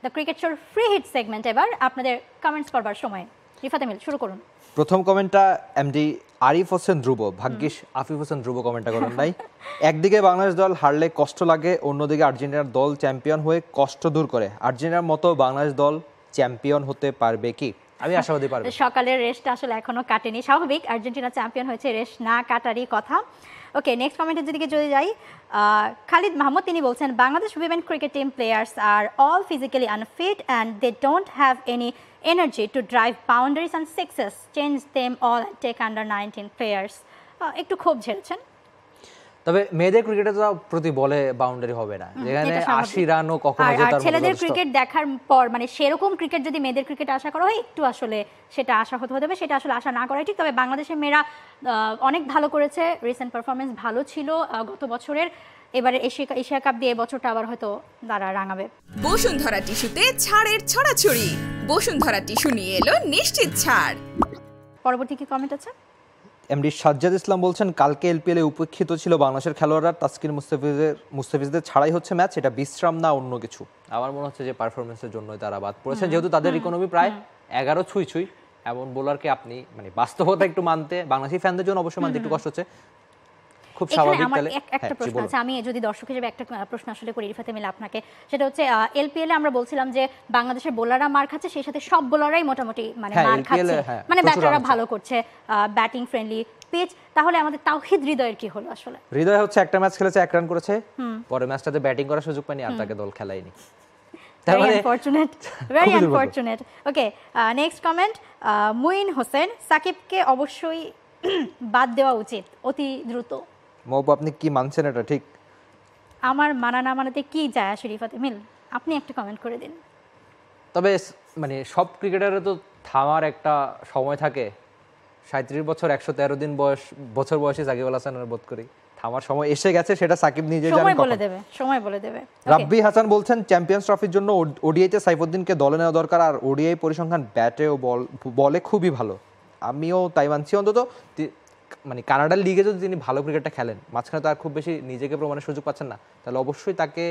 The cricket শোর free hit segment এবার আপনাদের কমেন্টস করবার সময়। রিফাত এমিল শুরু করুন। প্রথম কমেন্টটা এমডি আরিফ হোসেন ধ্রুব, ভাগ্যিস আফিফ হোসেন ধ্রুব কমেন্টটা করেন নাই। একদিকে বাংলাদেশ দল হারলে কষ্ট লাগে, অন্যদিকে আর্জেন্টিনার দল চ্যাম্পিয়ন হয়ে কষ্ট দূর করে। আর্জেন্টিনার মতো বাংলাদেশ দল চ্যাম্পিয়ন হতে পারবে কি? আমি আশাবাদী পারবে। সকালের রেস্টটা আসলে এখনো কাটেনি, স্বাভাবিক, আর্জেন্টিনা চ্যাম্পিয়ন হয়েছে, রেস্ট না কাটারই কথা। ওকে, নেক্সট কমেন্টের দিকে যদি যাই, খালিদ মাহমুদ তিনি বলছেন Bangladesh women cricket team players আর all physically unfit and they don't have any energy to drive boundaries and sixes. Change them all and take under 19 players. একটু খুব ঝেড়েছেন। তবে মেয়েদের ক্রিকেটে তো প্রতি বলে বাউন্ডারি হবে না, যেখানে 80 রানও কখনো জেতার মতো। ছেলেদের ক্রিকেট দেখার পর মানে সেরকম ক্রিকেট যদি মেয়েদের ক্রিকেট আশা করা হয়, একটু আসলে সেটা আশা হতে হবে, সেটা আসলে আশা না করাই ঠিক। তবে বাংলাদেশের মেয়েরা অনেক ভালো করেছে, রিসেন্ট পারফরমেন্স ভালো ছিল গত বছরের। এবারে এশিয়া কাপ দিয়ে এবছরটা আবার হয়তো তারা রাঙাবে। বসুন্ধরা টিস্যুতে ছাড়ের ছড়াছড়ি। বসুন্ধরা টিস্যু নিয়ে এলো নিশ্চিত ছাড়। পরবর্তী কি কমেন্ট আছে? এমডি সাজ্জাদ ইসলাম বলছেন কালকে এলপিএলে উপেক্ষিত ছিল বাংলাদেশের খেলোয়াড়রা, তাসকিন মুস্তাফিজদের ছাড়াই হচ্ছে ম্যাচ, এটা বিশ্রাম না অন্য কিছু। আমার মনে হচ্ছে যে পারফরমেন্সের জন্যই তারা বাদ পড়েছে, যেহেতু তাদের ইকোনমি প্রায় 11 ছুঁই। এমন বোলারকে আপনি মানে বাস্তবতা একটু মানতে, বাংলাদেশি ফ্যানদের জন্য অবশ্যই মানতে একটু কষ্ট হচ্ছে, খুব স্বাভাবিক। আমার একটা প্রশ্ন আছে, আমি যদি দর্শক হিসেবে একটা প্রশ্ন আসলে করি রিফাত এমিল আপনাকে, সেটা হচ্ছে এলপিএল এ আমরা বলছিলাম যে বাংলাদেশের বোলাররা মার খাচ্ছে, সেই সাথে সব বোলাররাই মোটামুটি মানে মার খাচ্ছে, মানে ব্যাটাররা ভালো করছে, ব্যাটিং ফ্রেন্ডলি পিচ। তাহলে আমাদের তাওহিদ হৃদয়ের কি হলো? আসলে হৃদয় হচ্ছে একটা ম্যাচ খেলেছে, 1 রান করেছে, পরে ম্যাচটাতে ব্যাটিং করার সুযোগ পায়নি, আর তাকে দল খেলায়নি। Very unfortunate. Okay, next comment, Moin Hossain, সাকিবকে অবশ্যই বাদ দেওয়া উচিত অতি দ্রুত। মহবু, আপনি কি মানছেন এটা ঠিক? আমার মানা না মানাতে কি যায় আসে রিফাত এমিল, আপনি একটা কমেন্ট করে দিন। তবে মানে সব ক্রিকেটারে তো থামার একটা সময় থাকে। 37 বছর 113 দিন বছর বয়সে সাকিব আল হাসানের বোধ করি থামার সময় এসে গেছে, সেটা সাকিব নিজে জানেন। সময় বলে দেবে। রাব্বি হাসান বলছেন চ্যাম্পিয়ন্স ট্রফির জন্য ওডিআইতে সাইফুদ্দিনকে দলে নেওয়া দরকার, আর ওডিআই পরিসংখ্যান ব্যাটে ও বলে খুবই ভালো। আমিও তাই মানছি, অন্তত মানে কানাডার লিগে যদি তিনি ভালো ক্রিকেটটা খেলেন, মাঝখানে তো আর খুব বেশি নিজেকে প্রমাণের সুযোগ পাচ্ছেন না, তাহলে অবশ্যই তাকে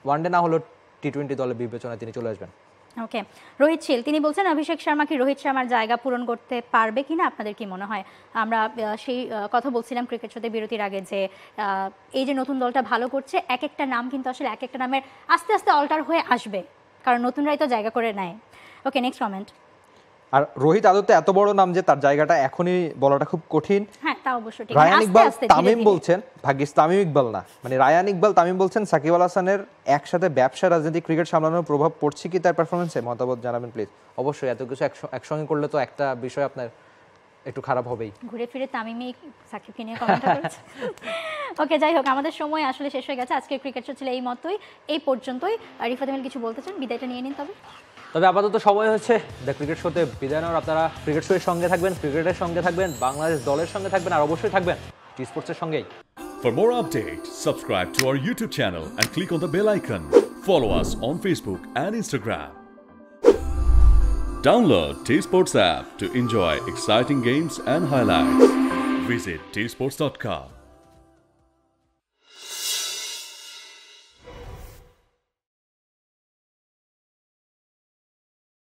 ওয়ানডে না হলেও টি20 দলে বিবেচনায় তিনি চলে আসবেন। ওকে, রোহিত শীল তিনি বলছেন অভিষেক শর্মা কি রোহিত শর্মার জায়গা পূরণ করতে পারবে কিনা, আপনাদের কি মনে হয়? আমরা সেই কথা বলছিলাম ক্রিকেট শোতে বিরতির আগে, যে এই যে নতুন দলটা ভালো করছে, এক একটা নাম কিন্তু আসলে এক একটা নামের আস্তে আস্তে অল্টার হয়ে আসবে, কারণ নতুনরাই তো জায়গা করে নেয়। ওকে, নেক্সট কমেন্ট। আর রোহিত আদতে এত বড় নাম যে তার জায়গাটা এখনই বলাটা খুব কঠিন। হ্যাঁ, তা অবশ্যই ঠিক। রায়ান ইকবাল তামিম বলছেন, ভাগ্যিস তামিম ইকবাল না, মানে রায়ান ইকবাল তামিম বলছেন সাকিব আল হাসানের একসাথে ব্যবসা রাজনীতি ক্রিকেট সামলানোর প্রভাব পড়ছে কি তার পারফরমেন্সে? মতামত জানাবেন প্লিজ। অবশ্যই, এত কিছু একসঙ্গে করলে তো একটা বিষয় আপনার একটু খারাপ হবেই। ঘুরে ফিরে তামিমই সাকিবকে নিয়ে কমেন্ট করেছে। ওকে, যাই হোক, আমাদের সময় আসলে শেষ হয়ে গেছে। আজকের ক্রিকেট শো ছিল এই পর্যন্তই। রিফাত এমিল কিছু বলতে চান? বিদায়টা নিয়ে নিন। তবে আপাতত সময় হচ্ছে দ্য ক্রিকেট শোতে বিদায় নেওয়ার। আপনারা ক্রিকেট শোয়ের সঙ্গে থাকবেন, ক্রিকেটের সঙ্গে থাকবেন, বাংলাদেশ দলের সঙ্গে থাকবেন, আর অবশ্যই থাকবেন টি স্পোর্টসের সঙ্গেই। For more updates, subscribe to our YouTube channel and click on the bell icon. Follow us on Facebook and Instagram. Download T Sports app to enjoy exciting games and highlights. Visit tsports.com.